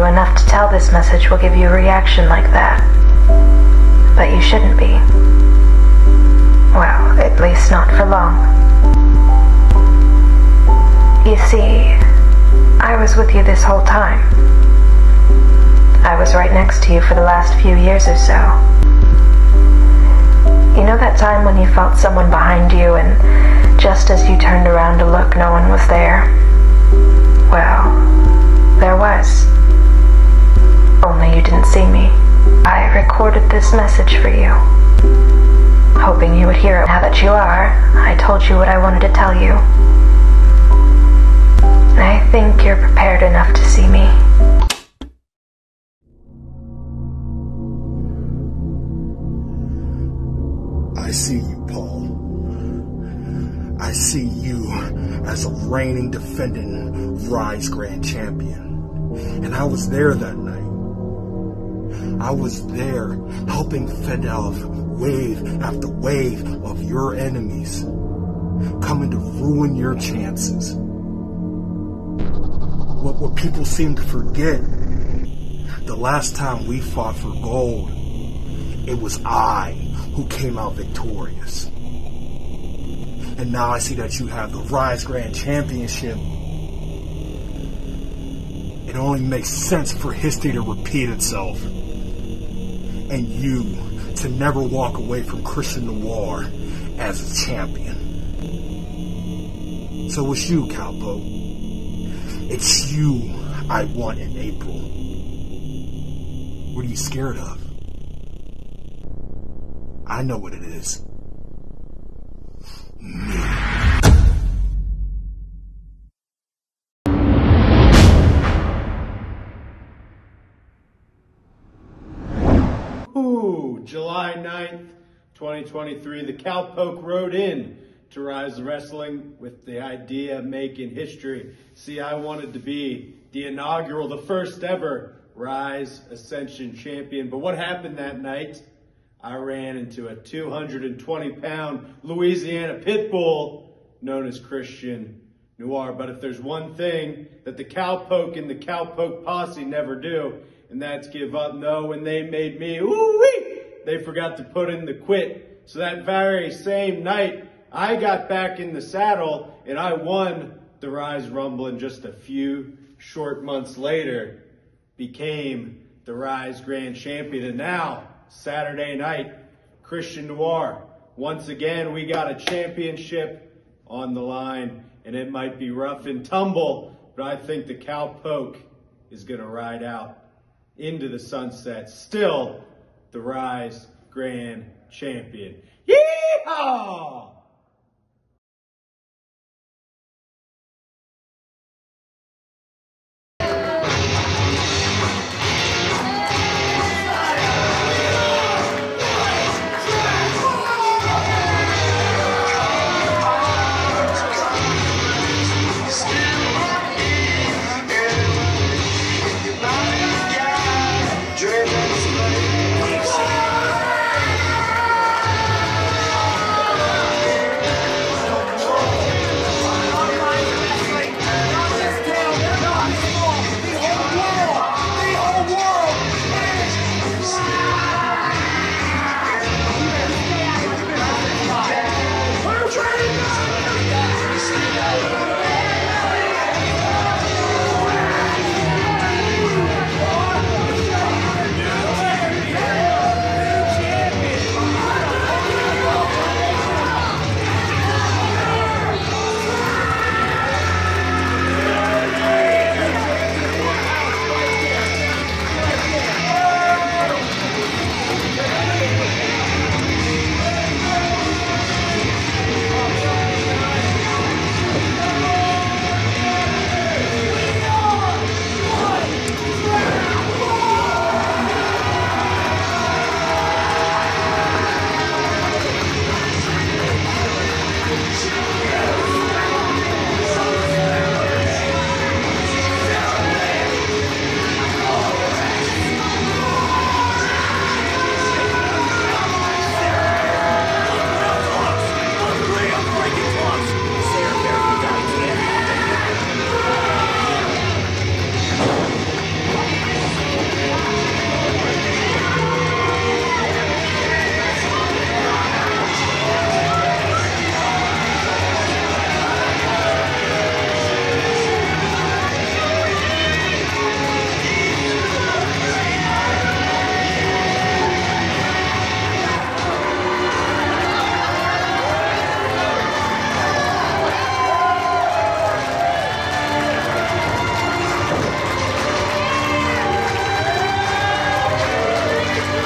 enough to tell this message will give you a reaction like that. But you shouldn't be. Well, at least not for long. You see, I was with you this whole time. I was right next to you for the last few years or so. You know that time when you felt someone behind you and just as you turned around to look, no one was there? Well, there was. Only you didn't see me. I recorded this message for you, hoping you would hear it. Now that you are, I told you what I wanted to tell you. I think you're prepared enough to see me. I see you, Paul. I see you as a reigning, defending Ryse Grand Champion. And I was there that night. I was there helping fend off wave after wave of your enemies coming to ruin your chances. What people seem to forget, the last time we fought for gold, it was I who came out victorious. And now I see that you have the Ryse Grand Championship. It only makes sense for history to repeat itself. And you to never walk away from Christian Noir as a champion. So it's you, Cowpoke. It's you I want in April. What are you scared of? I know what it is. Me. July 9th, 2023, the Cowpoke rode in to Ryse Wrestling with the idea of making history. See, I wanted to be the inaugural, the first ever Ryse Ascension champion. But what happened that night? I ran into a 220-pound Louisiana pit bull known as Christian Noir. But if there's one thing that the Cowpoke and the Cowpoke posse never do, and that's give up. No, when they made me, ooh-wee, they forgot to put in the quit. So that very same night, I got back in the saddle and I won the Ryse Rumble, and just a few short months later became the Ryse Grand Champion. And now, Saturday night, Christian Noir, once again, we got a championship on the line, and it might be rough and tumble, but I think the Cowpoke is going to ride out into the sunset, still the Ryse Grand Champion. Yeehaw!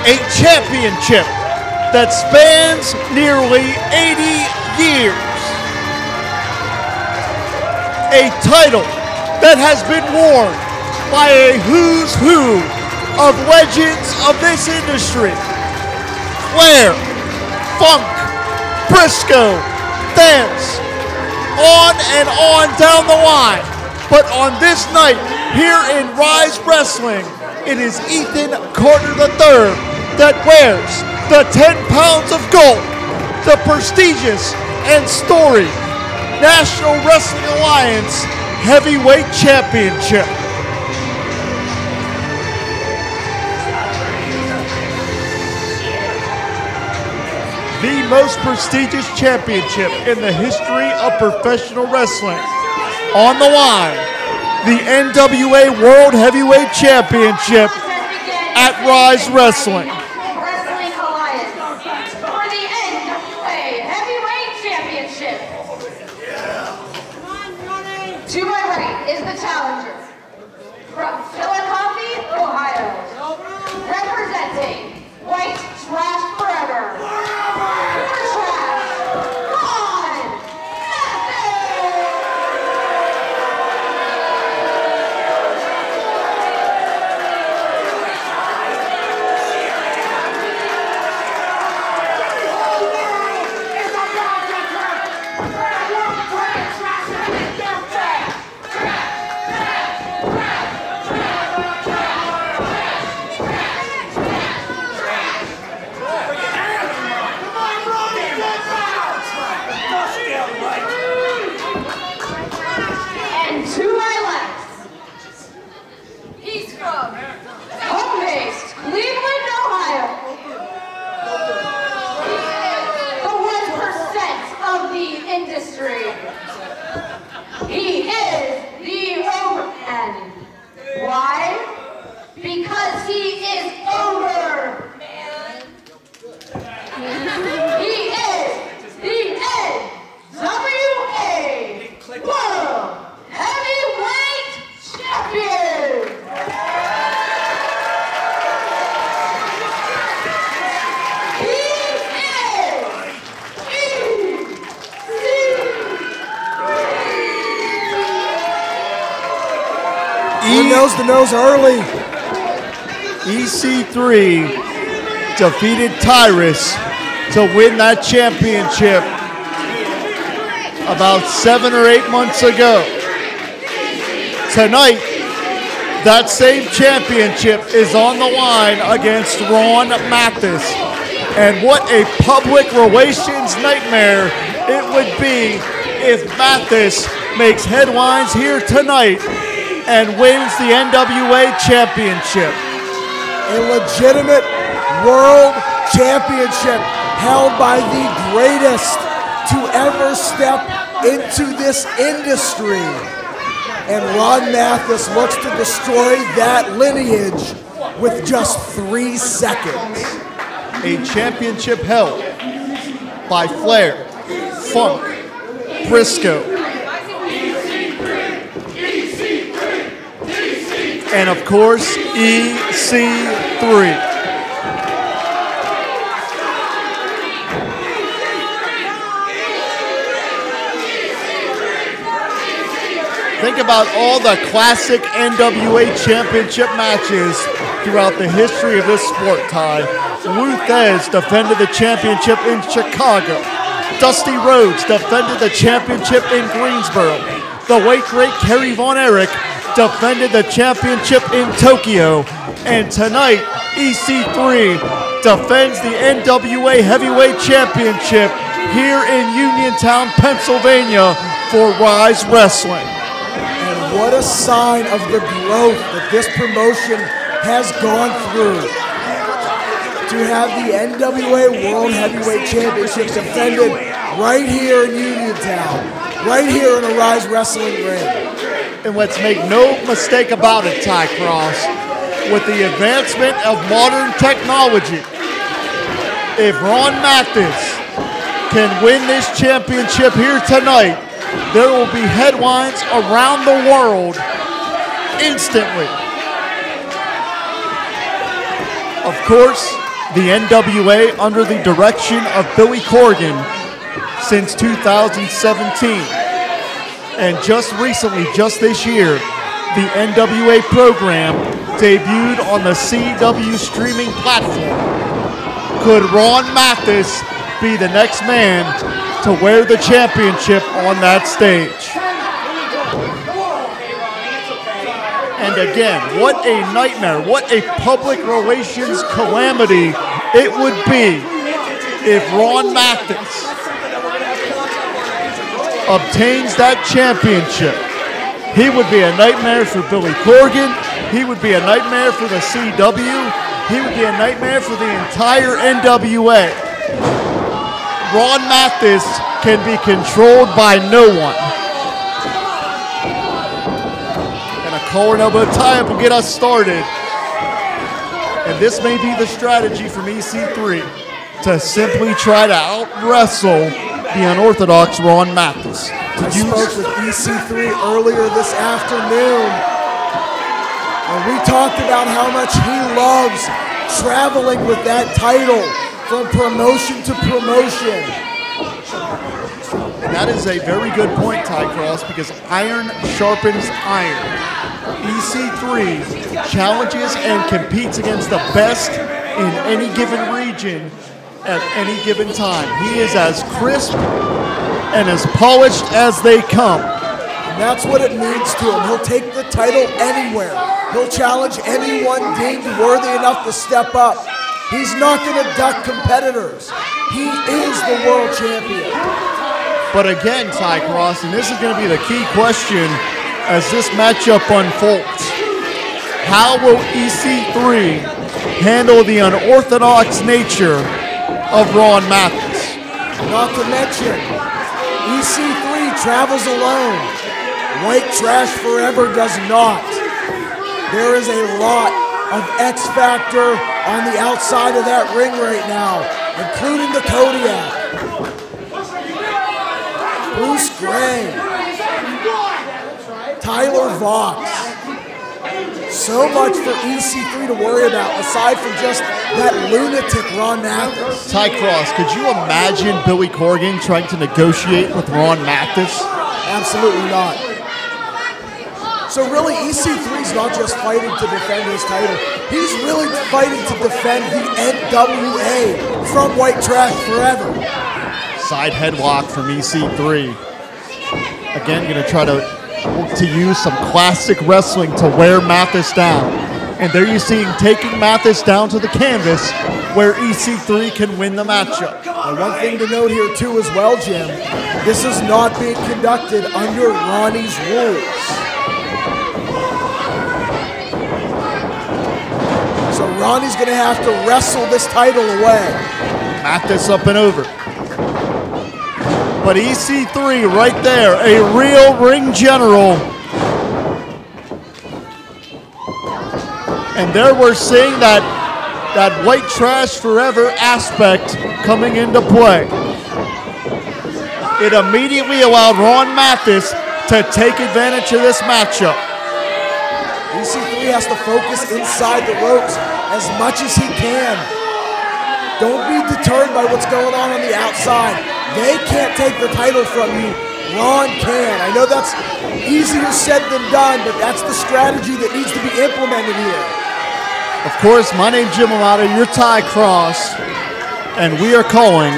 a championship that spans nearly 80 years. A title that has been worn by a who's who of legends of this industry. Flair, Funk, Briscoe, Dance, on and on down the line. But on this night, here in Ryse Wrestling, it is Ethan Carter III that wears the 10 pounds of gold, the prestigious and storied National Wrestling Alliance Heavyweight Championship. The most prestigious championship in the history of professional wrestling. On the line, the NWA World Heavyweight Championship at Ryse Wrestling. Wrestling Alliance for the NWA Heavyweight Championship. To my right is the challenger from Philadelphia, Ohio, representing White Trash Forever. He is the Overman. Why? Because he is Overman. He is the NWA World Heavyweight Champion. He knows the nose early. EC3 defeated Tyrus to win that championship about 7 or 8 months ago. Tonight, that same championship is on the line against Ron Mathis. And what a public relations nightmare it would be if Mathis makes headlines here tonight and wins the NWA Championship. A legitimate world championship held by the greatest to ever step into this industry. And Ron Mathis looks to destroy that lineage with just 3 seconds. A championship held by Flair, Funk, Briscoe, and of course, EC3. Think about all the classic NWA championship matches throughout the history of this sport, Ty. Luthez defended the championship in Chicago. Dusty Rhodes defended the championship in Greensboro. The late great Kerry Von Erich defended the championship in Tokyo. And tonight, EC3 defends the NWA Heavyweight Championship here in Uniontown, Pennsylvania for Ryse Wrestling. And what a sign of the growth that this promotion has gone through. To have the NWA World Heavyweight Championship defended right here in Uniontown, right here in a Ryse Wrestling ring. And let's make no mistake about it, Ty Cross, with the advancement of modern technology, if Ron Mathis can win this championship here tonight, there will be headlines around the world instantly. Of course, the NWA under the direction of Billy Corgan since 2017. And just recently, just this year, the NWA program debuted on the CW streaming platform. Could Ron Mathis be the next man to wear the championship on that stage? And again, what a nightmare, what a public relations calamity it would be if Ron Mathis obtains that championship. He would be a nightmare for Billy Corgan. He would be a nightmare for the CW. He would be a nightmare for the entire NWA. Ron Mathis can be controlled by no one. Collar and elbow tie-up will get us started. And this may be the strategy from EC3 to simply try to out-wrestle the unorthodox Ron Mathis. I spoke with EC3 earlier this afternoon, and we talked about how much he loves traveling with that title from promotion to promotion. And that is a very good point, Ty Cross, because iron sharpens iron. EC3 challenges and competes against the best in any given region at any given time. He is as crisp and as polished as they come. And that's what it means to him. He'll take the title anywhere. He'll challenge anyone deemed worthy enough to step up. He's not going to duck competitors. He is the world champion. But again, Ty Cross, and this is going to be the key question as this matchup unfolds. How will EC3 handle the unorthodox nature of Ron Mathis? Not to mention, EC3 travels alone. White Trash Forever does not. There is a lot of X Factor on the outside of that ring right now, including the Kodiak. Bruce Gray. Tyler Vox. So much for EC3 to worry about, aside from just that lunatic Ron Mathis. Ty Cross, could you imagine Billy Corgan trying to negotiate with Ron Mathis? Absolutely not. So really, EC3's not just fighting to defend his title. He's really fighting to defend the NWA from White Trash Forever. Side headlock from EC3. Again, going to try to use some classic wrestling to wear Mathis down. And there you see him taking Mathis down to the canvas where EC3 can win the matchup. And one thing to note here too as well, Jim, this is not being conducted under Ronnie's rules. So Ronnie's going to have to wrestle this title away. Mathis up and over. But EC3 right there, a real ring general. And there we're seeing that White Trash Forever aspect coming into play. It immediately allowed Ron Mathis to take advantage of this matchup. EC3 has to focus inside the ropes as much as he can. Don't be deterred by what's going on the outside. They can't take the title from you. Ron can. I know that's easier said than done, but that's the strategy that needs to be implemented here. Of course, my name's Jim Amato, you're Ty Cross, and we are calling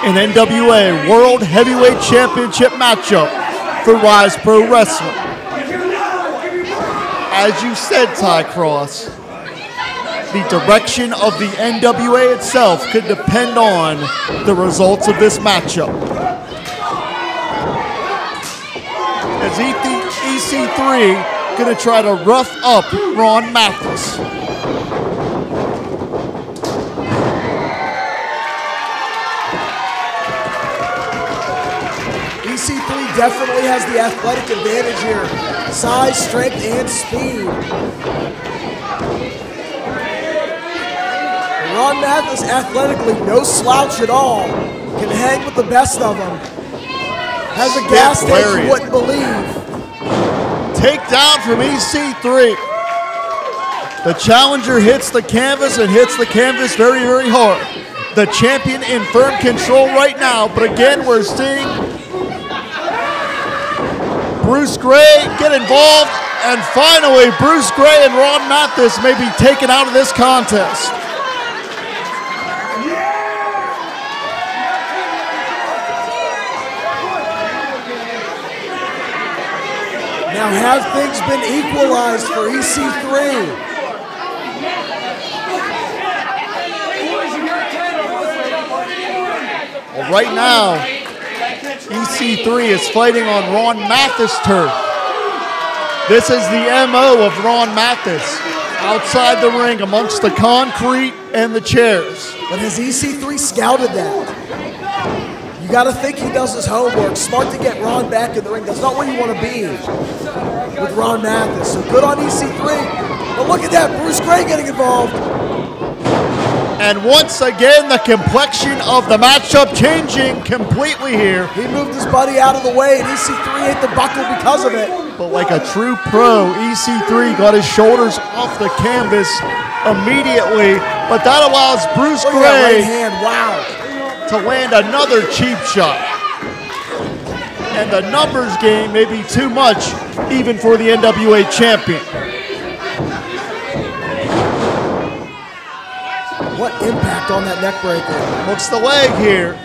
an NWA World Heavyweight Championship matchup for Ryse Pro Wrestling. As you said, Ty Cross, the direction of the NWA itself could depend on the results of this matchup. As EC3 going to try to rough up Ron Mathis. EC3 definitely has the athletic advantage here. Size, strength, and speed. Ron Mathis, athletically, no slouch at all. Can hang with the best of them. Has a gas tank you wouldn't believe. Takedown from EC3. The challenger hits the canvas and hits the canvas very, very hard. The champion in firm control right now, but again, we're seeing Bruce Gray get involved, and finally, Bruce Gray and Ron Mathis may be taken out of this contest. Now, have things been equalized for EC3? Well, right now, EC3 is fighting on Ron Mathis' turf. This is the MO of Ron Mathis, outside the ring amongst the concrete and the chairs. But has EC3 scouted that? You got to think he does his homework. Smart to get Ron back in the ring. That's not where you want to be with Ron Mathis. So good on EC3. But look at that, Bruce Gray getting involved. And once again, the complexion of the matchup changing completely here. He moved his buddy out of the way, and EC3 hit the buckle because of it. But like a true pro, EC3 got his shoulders off the canvas immediately. But that allows Bruce Look at that Gray right hand, wow, to land another cheap shot. And the numbers game may be too much even for the NWA champion. What impact on that neck breaker. Hooks the leg here.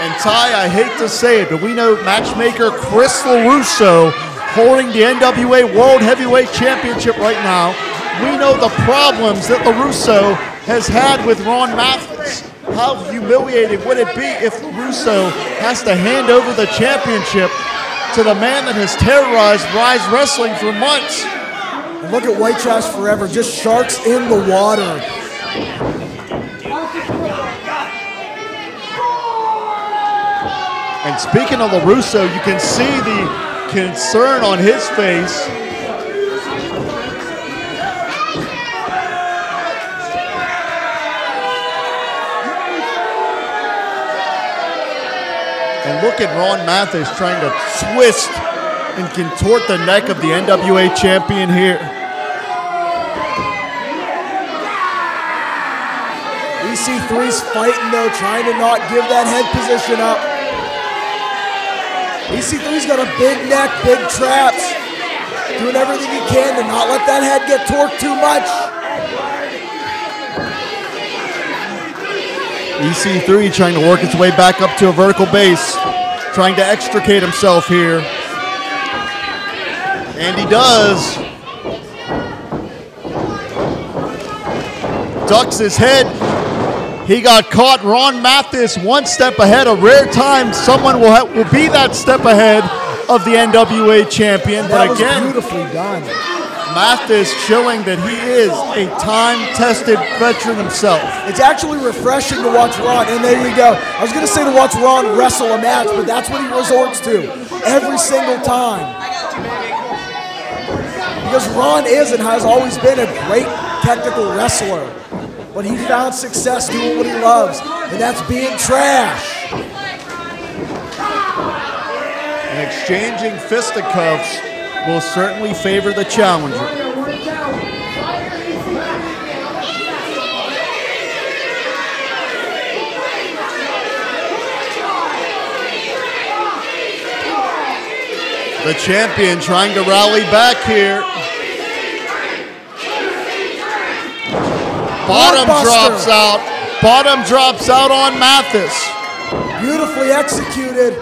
And Ty, I hate to say it, but we know matchmaker Chris LaRusso holding the NWA World Heavyweight Championship right now. We know the problems that LaRusso has had with Ron Mathis. How humiliating would it be if LaRusso has to hand over the championship to the man that has terrorized Ryse Wrestling for months? And look at White Trash Forever, just sharks in the water. And speaking of LaRusso, you can see the concern on his face. And look at Ron Mathis trying to twist and contort the neck of the NWA champion here. EC3's fighting though, trying to not give that head position up. EC3's got a big neck, big traps. Doing everything he can to not let that head get torqued too much. EC3 trying to work its way back up to a vertical base, trying to extricate himself here. And he does. Ducks his head. He got caught. Ron Mathis one step ahead. A rare time someone will be that step ahead of the NWA champion. That but again, was beautifully done. Mathis showing that he is a time-tested veteran himself. It's actually refreshing to watch Ron, and there you go. I was going to say to watch Ron wrestle a match, but that's what he resorts to every single time. Because Ron is and has always been a great technical wrestler, but he found success doing what he loves, and that's being trash. And exchanging fisticuffs will certainly favor the challenger. The champion trying to rally back here. Bottom drops out. Bottom drops out on Mathis. Beautifully executed.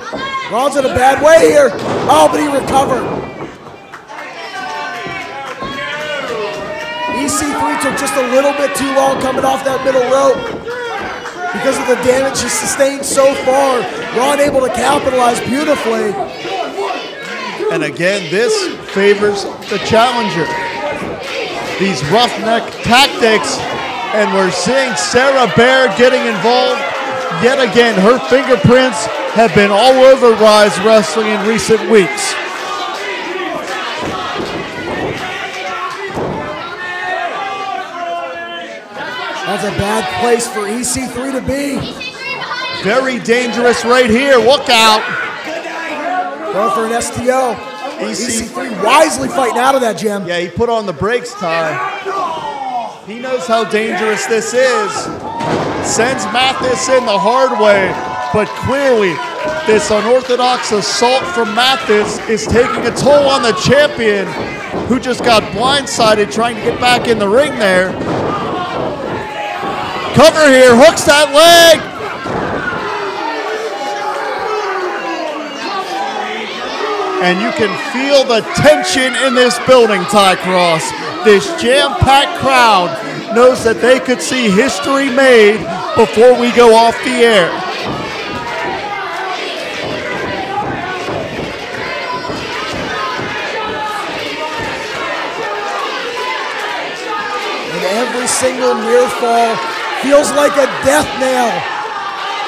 Ron's in a bad way here. Oh, but he recovered. EC3 took just a little bit too long coming off that middle rope. Because of the damage he sustained so far, Ron able to capitalize beautifully. And again, this favors the challenger. These roughneck tactics, and we're seeing Sarah Bear getting involved. Yet again, her fingerprints have been all over Ryse Wrestling in recent weeks. That's a bad place for EC3 to be. Very dangerous right here. Look out. Going for an STO. EC3 wisely fighting out of that, Jim. Yeah, he put on the brakes, Ty. He knows how dangerous this is. Sends Mathis in the hard way, but clearly this unorthodox assault from Mathis is taking a toll on the champion, who just got blindsided trying to get back in the ring there. Cover here, hooks that leg. And you can feel the tension in this building, Ty Cross. This jam-packed crowd knows that they could see history made before we go off the air. And every single near fall feels like a death nail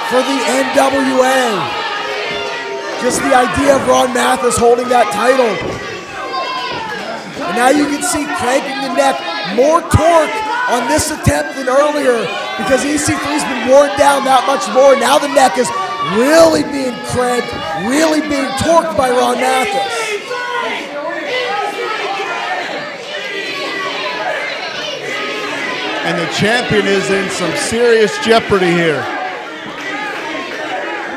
for the NWA. Just the idea of Ron Mathis holding that title. And now you can see cranking the neck, more torque on this attempt than earlier because EC3's been worn down that much more. Now the neck is really being cranked, really being torqued by Ron Mathis. And the champion is in some serious jeopardy here.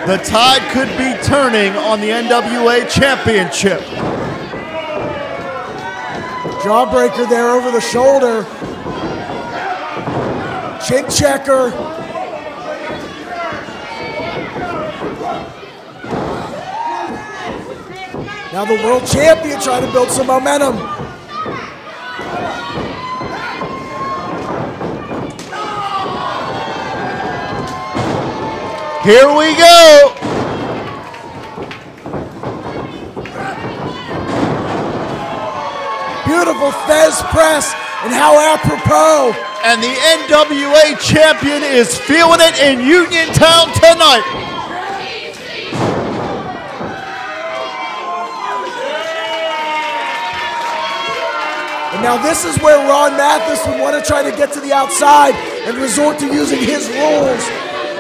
The tide could be turning on the NWA Championship. Jawbreaker there over the shoulder. Chin checker. Now the world champion trying to build some momentum. Here we go. Beautiful Fez press, and how apropos. And the NWA champion is feeling it in Uniontown tonight. And now this is where Ron Mathis would want to try to get to the outside and resort to using his rules.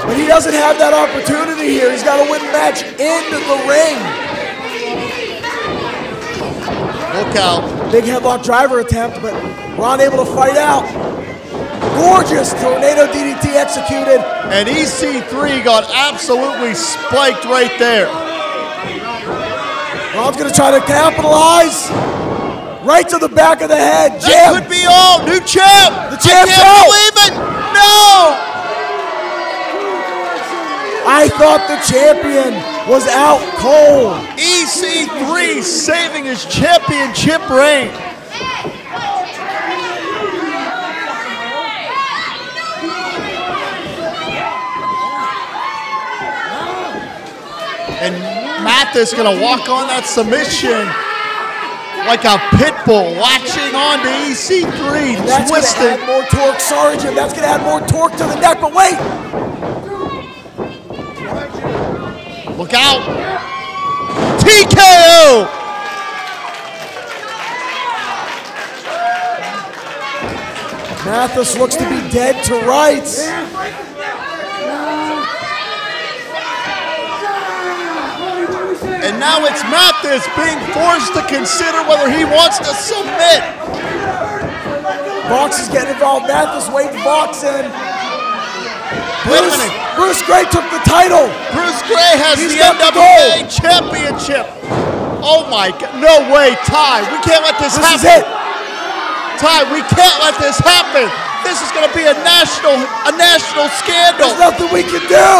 But he doesn't have that opportunity here. He's got to win the match in the ring. Look out. Big headlock driver attempt, but Ron able to fight out. Gorgeous tornado DDT executed. And EC3 got absolutely spiked right there. Ron's going to try to capitalize. Right to the back of the head. Jam. That could be all. New champ. The champ's I can't out. believe it. No. I thought the champion was out cold. EC3 saving his championship reign. And Mathis gonna walk on that submission like a pit bull, latching on to EC3, That's twisting. gonna add more torque. Sorry, Jim. That's gonna add more torque to the neck, but wait. Look out! TKO! Mathis looks to be dead to rights. And now it's Mathis being forced to consider whether he wants to submit. Vox is getting involved. Mathis waiting Vox in. Wait a minute. Bruce Gray took the title. Bruce Gray has He's the got the NWA gold. Championship. Oh my God, no way, Ty. We can't let this happen. This is it. Ty, we can't let this happen. This is gonna be a national scandal. There's nothing we can do.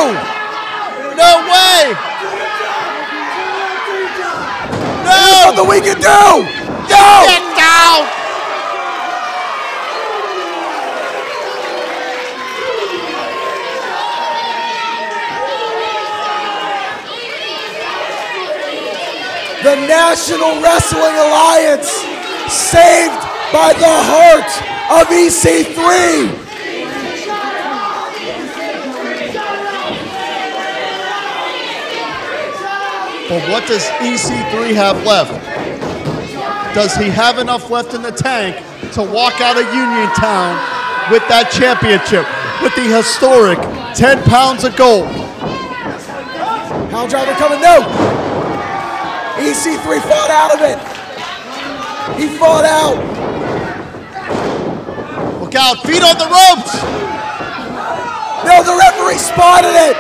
No way. There's No. nothing we can do. No. Get down. The National Wrestling Alliance saved by the heart of EC3. But what does EC3 have left? Does he have enough left in the tank to walk out of Uniontown with that championship, with the historic 10 pounds of gold? Pound driver coming, no. EC3 fought out of it. He fought out. Look out, feet on the ropes. No, the referee spotted it.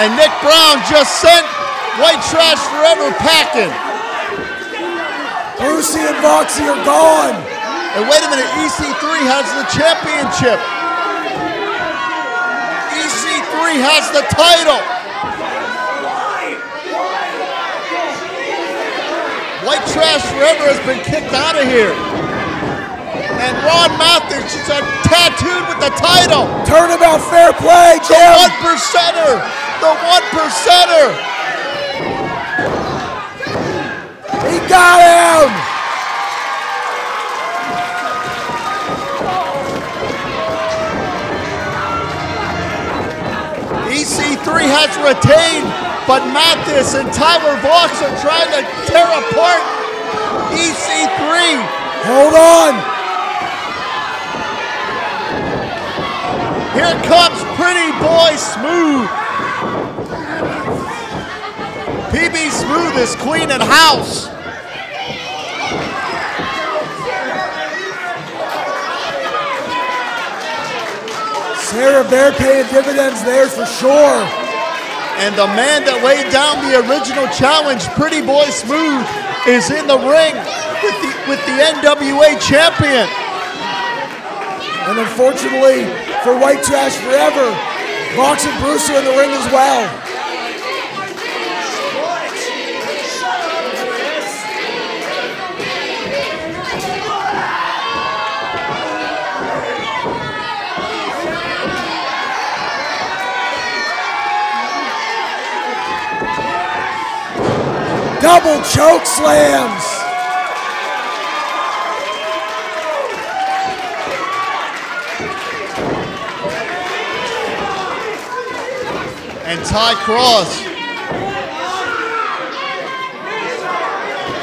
And Nick Brown just sent White Trash Forever packing. Brucey and Voxy are gone. And wait a minute, EC3 has the championship. EC3 has the title. White Trash Forever has been kicked out of here. And Ron Mathis is tattooed with the title. Turnabout fair play, Jim. The one percenter. The one percenter. He got him. EC3 has retained, but Mathis and Tyler Vox are trying to tear apart EC3. Hold on. Here comes Pretty Boy Smooth. PB Smooth is queen and house. Sarah Bear paying dividends there for sure. And the man that laid down the original challenge, Pretty Boy Smooth, is in the ring with the NWA champion. And unfortunately for White Trash Forever, Vox and Bruce are in the ring as well. Double choke slams. And Ty Cross.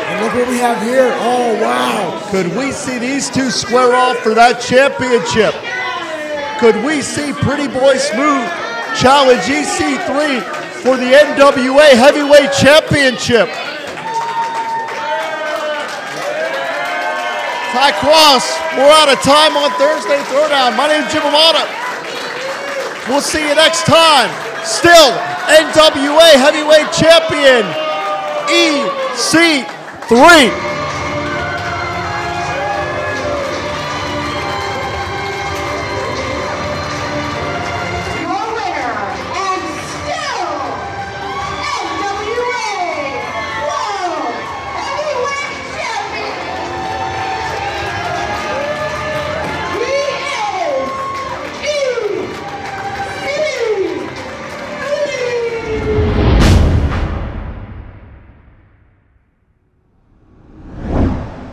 And look what we have here. Oh, wow. Could we see these two square off for that championship? Could we see Pretty Boy Smooth challenge EC3 for the NWA Heavyweight Championship? Ty Cross, we're out of time on Thursday Throwdown. My name's Jim Amata. We'll see you next time. Still, NWA Heavyweight Champion, EC3.